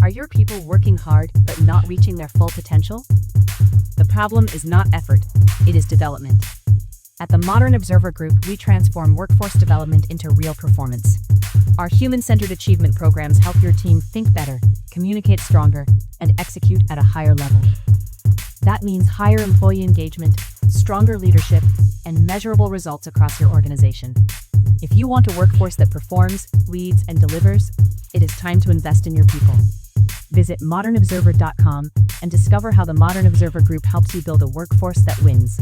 Are your people working hard but not reaching their full potential? The problem is not effort, it is development. At the Modern Observer Group, we transform workforce development into real performance. Our human-centered achievement programs help your team think better, communicate stronger, and execute at a higher level. That means higher employee engagement, stronger leadership, and measurable results across your organization. If you want a workforce that performs, leads, and delivers, it is time to invest in your people. Visit modernobserver.com and discover how the Modern Observer Group helps you build a workforce that wins.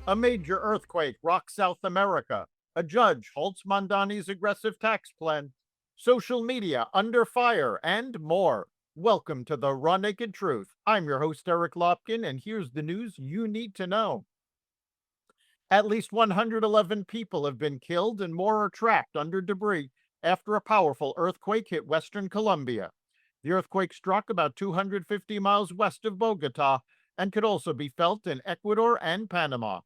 A major earthquake rocks South America. A judge halts Mamdani's aggressive tax plan. Social media under fire, and more. Welcome to the Raw Naked Truth. I'm your host, Eric Lopkin, and here's the news you need to know. At least 111 people have been killed and more are trapped under debris after a powerful earthquake hit western Colombia. The earthquake struck about 250 miles west of Bogota and could also be felt in Ecuador and Panama.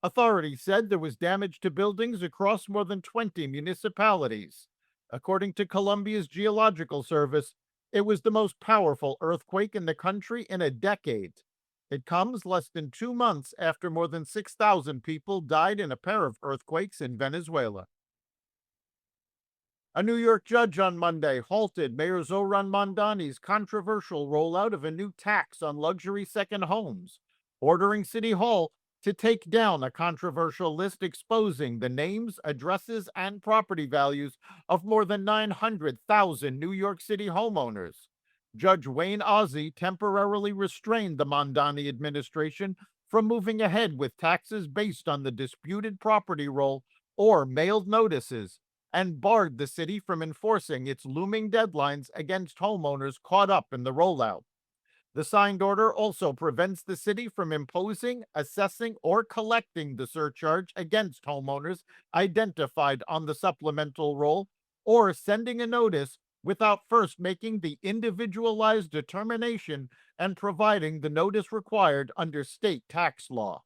Authorities said there was damage to buildings across more than 20 municipalities. According to Colombia's Geological Service, it was the most powerful earthquake in the country in a decade. It comes less than 2 months after more than 6,000 people died in a pair of earthquakes in Venezuela. A New York judge on Monday halted Mayor Zohran Mamdani's controversial rollout of a new tax on luxury second homes, ordering City Hall to take down a controversial list exposing the names, addresses, and property values of more than 900,000 New York City homeowners. Judge Wayne Ozzie temporarily restrained the Mamdani administration from moving ahead with taxes based on the disputed property roll or mailed notices, and barred the city from enforcing its looming deadlines against homeowners caught up in the rollout. The signed order also prevents the city from imposing, assessing, or collecting the surcharge against homeowners identified on the supplemental roll, or sending a notice without first making the individualized determination and providing the notice required under state tax law.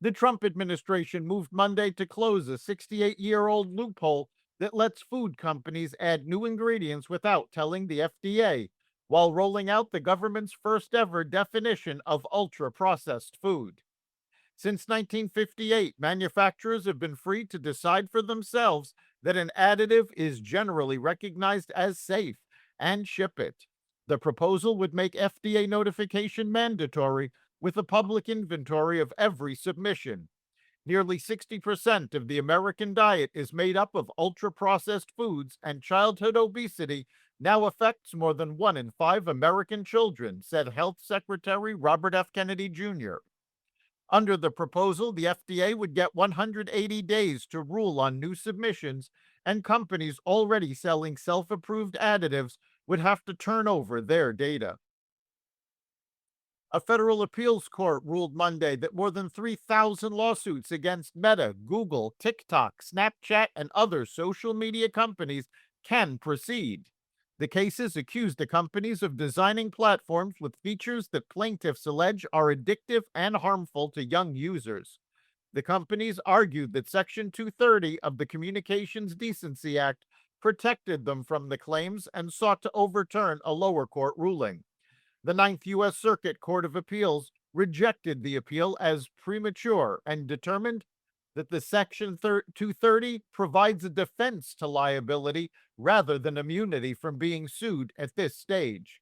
The Trump administration moved Monday to close a 68-year-old loophole that lets food companies add new ingredients without telling the FDA, while rolling out the government's first ever definition of ultra-processed food. Since 1958, manufacturers have been free to decide for themselves that an additive is generally recognized as safe and ship it. The proposal would make FDA notification mandatory with a public inventory of every submission. Nearly 60% of the American diet is made up of ultra-processed foods, and childhood obesity now affects more than 1 in 5 American children, said Health Secretary Robert F. Kennedy Jr. Under the proposal, the FDA would get 180 days to rule on new submissions, and companies already selling self-approved additives would have to turn over their data. A federal appeals court ruled Monday that more than 3,000 lawsuits against Meta, Google, TikTok, Snapchat, and other social media companies can proceed. The cases accuse the companies of designing platforms with features that plaintiffs allege are addictive and harmful to young users. The companies argued that Section 230 of the Communications Decency Act protected them from the claims and sought to overturn a lower court ruling. The Ninth U.S. Circuit Court of Appeals rejected the appeal as premature and determined that the Section 230 provides a defense to liability rather than immunity from being sued at this stage.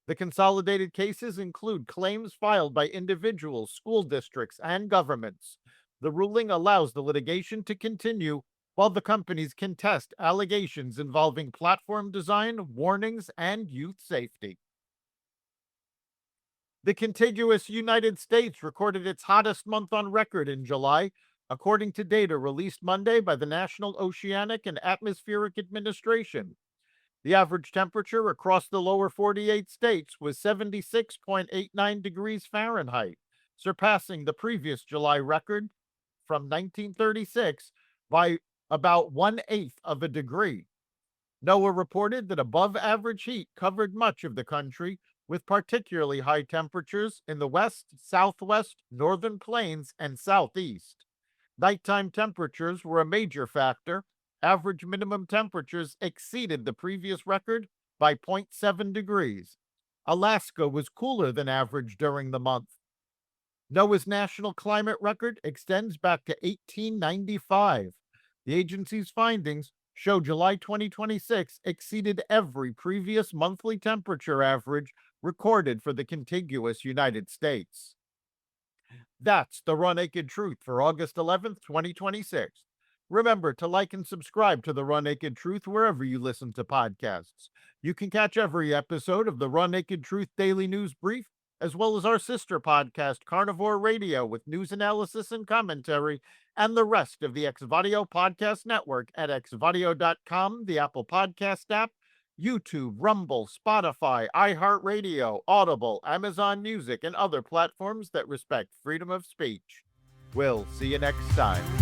The consolidated cases include claims filed by individuals, school districts, and governments. The ruling allows the litigation to continue while the companies contest allegations involving platform design, warnings, and youth safety. The contiguous United States recorded its hottest month on record in July, according to data released Monday by the National Oceanic and Atmospheric Administration. The average temperature across the lower 48 states was 76.89 degrees Fahrenheit, surpassing the previous July record from 1936 by about 1/8 of a degree. NOAA reported that above average heat covered much of the country, with particularly high temperatures in the west, southwest, northern plains, and southeast. Nighttime temperatures were a major factor. Average minimum temperatures exceeded the previous record by zero point 0.7 degrees. Alaska was cooler than average during the month. NOAA's national climate record extends back to 1895. The agency's findings show July 2026 exceeded every previous monthly temperature average recorded for the contiguous United States. That's the Raw Naked Truth for August 11th, 2026. Remember to like and subscribe to the Raw Naked Truth wherever you listen to podcasts. You can catch every episode of the Raw Naked Truth Daily News Brief, as well as our sister podcast, Carnivore Radio, with news analysis and commentary, and the rest of the Xvadio Podcast Network at xvadio.com, the Apple Podcast app, YouTube, Rumble, Spotify, iHeartRadio, Audible, Amazon Music, and other platforms that respect freedom of speech. We'll see you next time.